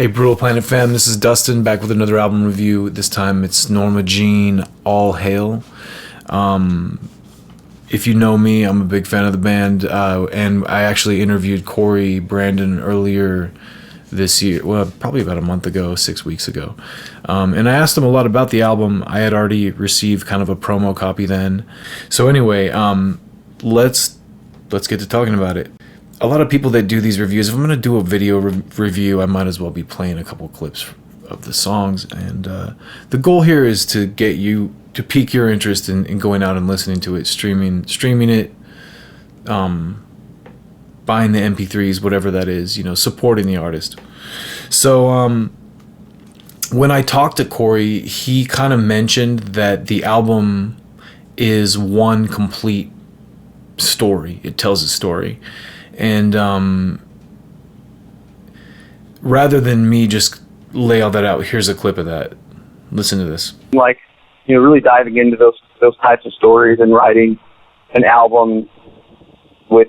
Hey, Brutal Planet fam, this is Dustin back with another album review. This time it's Norma Jean, All Hail. If you know me, I'm a big fan of the band, and I actually interviewed Corey Brandon earlier this year, well, probably about a month ago, 6 weeks ago. And I asked him a lot about the album. I had already received kind of a promo copy then. So anyway, let's get to talking about it. A lot of people that do these reviews, if I'm going to do a video review, I might as well be playing a couple clips of the songs. And the goal here is to get you, to pique your interest in going out and listening to it, streaming it, buying the MP3s, whatever that is, supporting the artist. So when I talked to Corey, he kind of mentioned that the album is one complete story. It tells a story. And rather than me just lay all that out, here's a clip of that. Listen to this. Really diving into those types of stories and writing an album with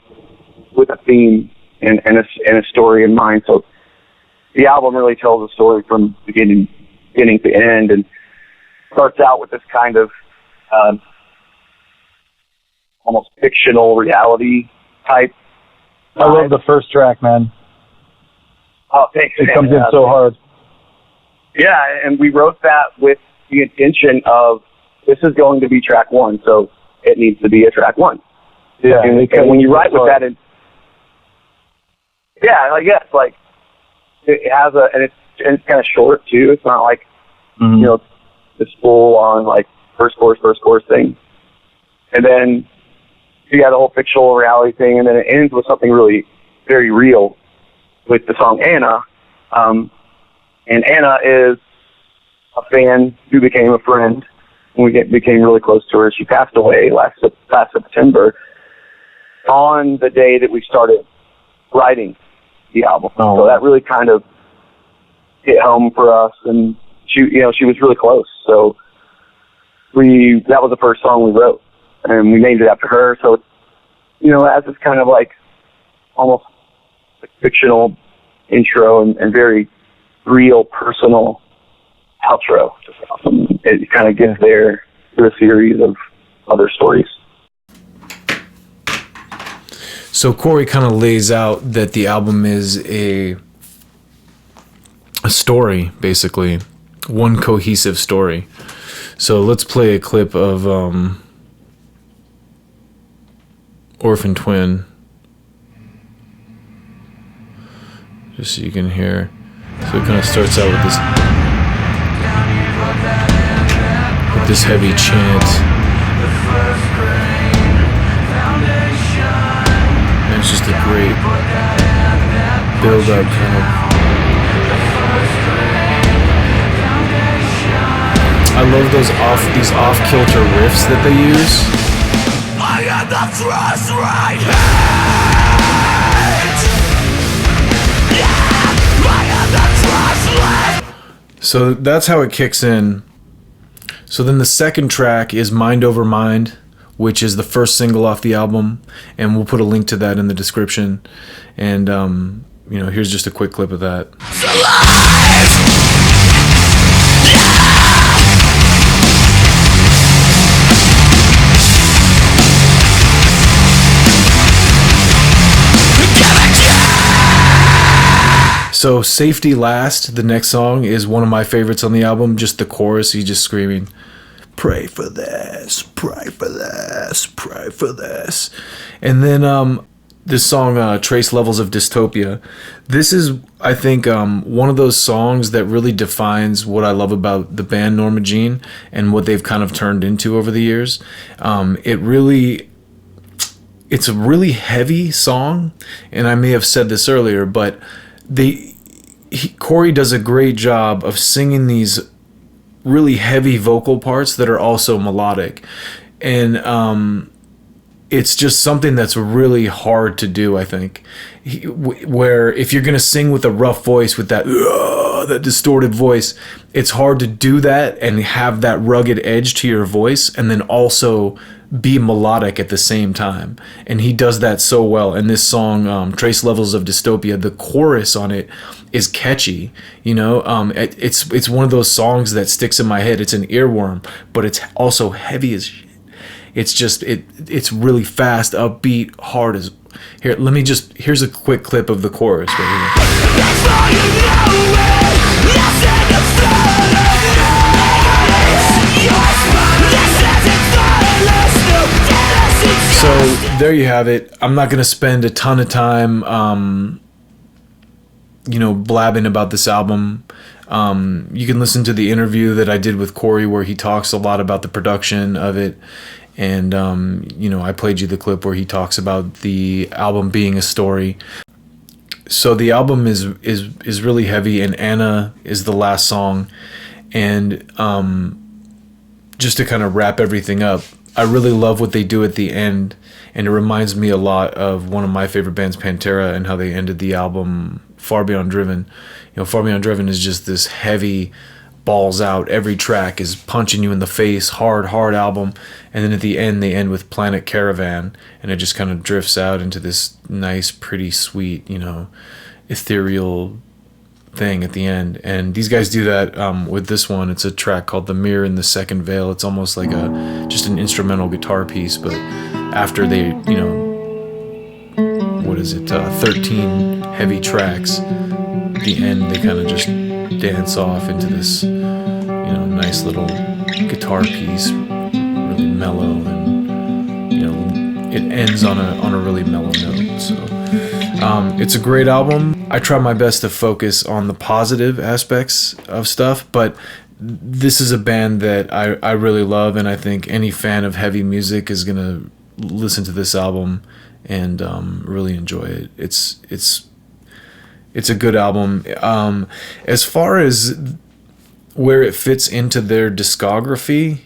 a theme and a story in mind. So the album really tells a story from beginning to end, and starts out with this kind of almost fictional reality type. I love the first track, man. Oh, thanks. It comes in so hard. Yeah, and we wrote that with the intention of, this is going to be track one, so it needs to be a track one. Yeah, and when you write with that, it has and it's kind of short too. It's not like this full on first chorus thing, and then you got the whole fictional reality thing, and then it ends with something really very real with the song Anna. And Anna is a fan who became a friend, and we became really close to her. She passed away last September on the day that we started writing the album. Oh. So that really kind of hit home for us, and she was really close. So that was the first song we wrote, and we named it after her. So, it has this kind of almost fictional intro and very real, personal outro. It kind of gets there through a series of other stories. So Corey kind of lays out that the album is a story, basically, one cohesive story. So let's play a clip of Orphan Twin, just so you can hear. So it kind of starts out with this heavy chant, and it's just a great build up kind of. I love these off kilter riffs that they use. I am the thrust right hand. Yeah, I am the thrust left. So that's how it kicks in. So then the second track is Mind Over Mind, which is the first single off the album, and we'll put a link to that in the description. And here's just a quick clip of that. So Safety Last, the next song, is one of my favorites on the album. Just the chorus, he's just screaming, pray for this, pray for this, pray for this. And then this song, Trace Levels of Dystopia. This is, I think, one of those songs that really defines what I love about the band Norma Jean and what they've kind of turned into over the years. It's a really heavy song, and I may have said this earlier, but Corey does a great job of singing these really heavy vocal parts that are also melodic, and it's just something that's really hard to do, I think. Where if you're gonna sing with a rough voice with that that distorted voice. It's hard to do that and have that rugged edge to your voice and then also be melodic at the same time. And he does that so well. And this song, Trace Levels of Dystopia, the chorus on it is catchy. It's one of those songs that sticks in my head. It's an earworm, but it's also heavy as shit. It's just it's really fast, upbeat, hard as. Here's a quick clip of the chorus right here. So there you have it. I'm not going to spend a ton of time blabbing about this album. You can listen to the interview that I did with Corey where he talks a lot about the production of it. And, I played you the clip where he talks about the album being a story. So the album is really heavy, and Anna is the last song. And just to kind of wrap everything up, I really love what they do at the end. And it reminds me a lot of one of my favorite bands, Pantera, and how they ended the album Far Beyond Driven. Far Beyond Driven is just this heavy, balls out. Every track is punching you in the face, hard album. And then at the end, they end with Planet Caravan, and it just kind of drifts out into this nice, pretty, sweet, ethereal thing at the end. And these guys do that with this one. It's a track called The Mirror in the Second Vale. It's almost like just an instrumental guitar piece, but after they, 13 heavy tracks, at the end, they kind of just dance off into this, nice little guitar piece, really mellow, and it ends on a really mellow note. So it's a great album. I try my best to focus on the positive aspects of stuff, but this is a band that I really love, and I think any fan of heavy music is gonna listen to this album and really enjoy it. It's a good album. As far as where it fits into their discography,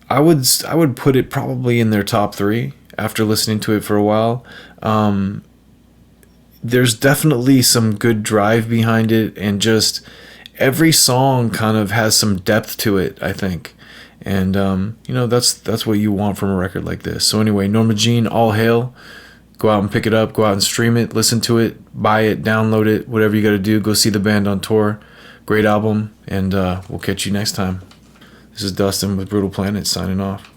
I would put it probably in their top 3 after listening to it for a while. There's definitely some good drive behind it, and just every song kind of has some depth to it, I think. And that's what you want from a record like this. So anyway, Norma Jean, all hail. Go out and pick it up, go out and stream it, listen to it, buy it, download it, whatever you got to do. Go see the band on tour. Great album, and we'll catch you next time. This is Dustin with Brutal Planet signing off.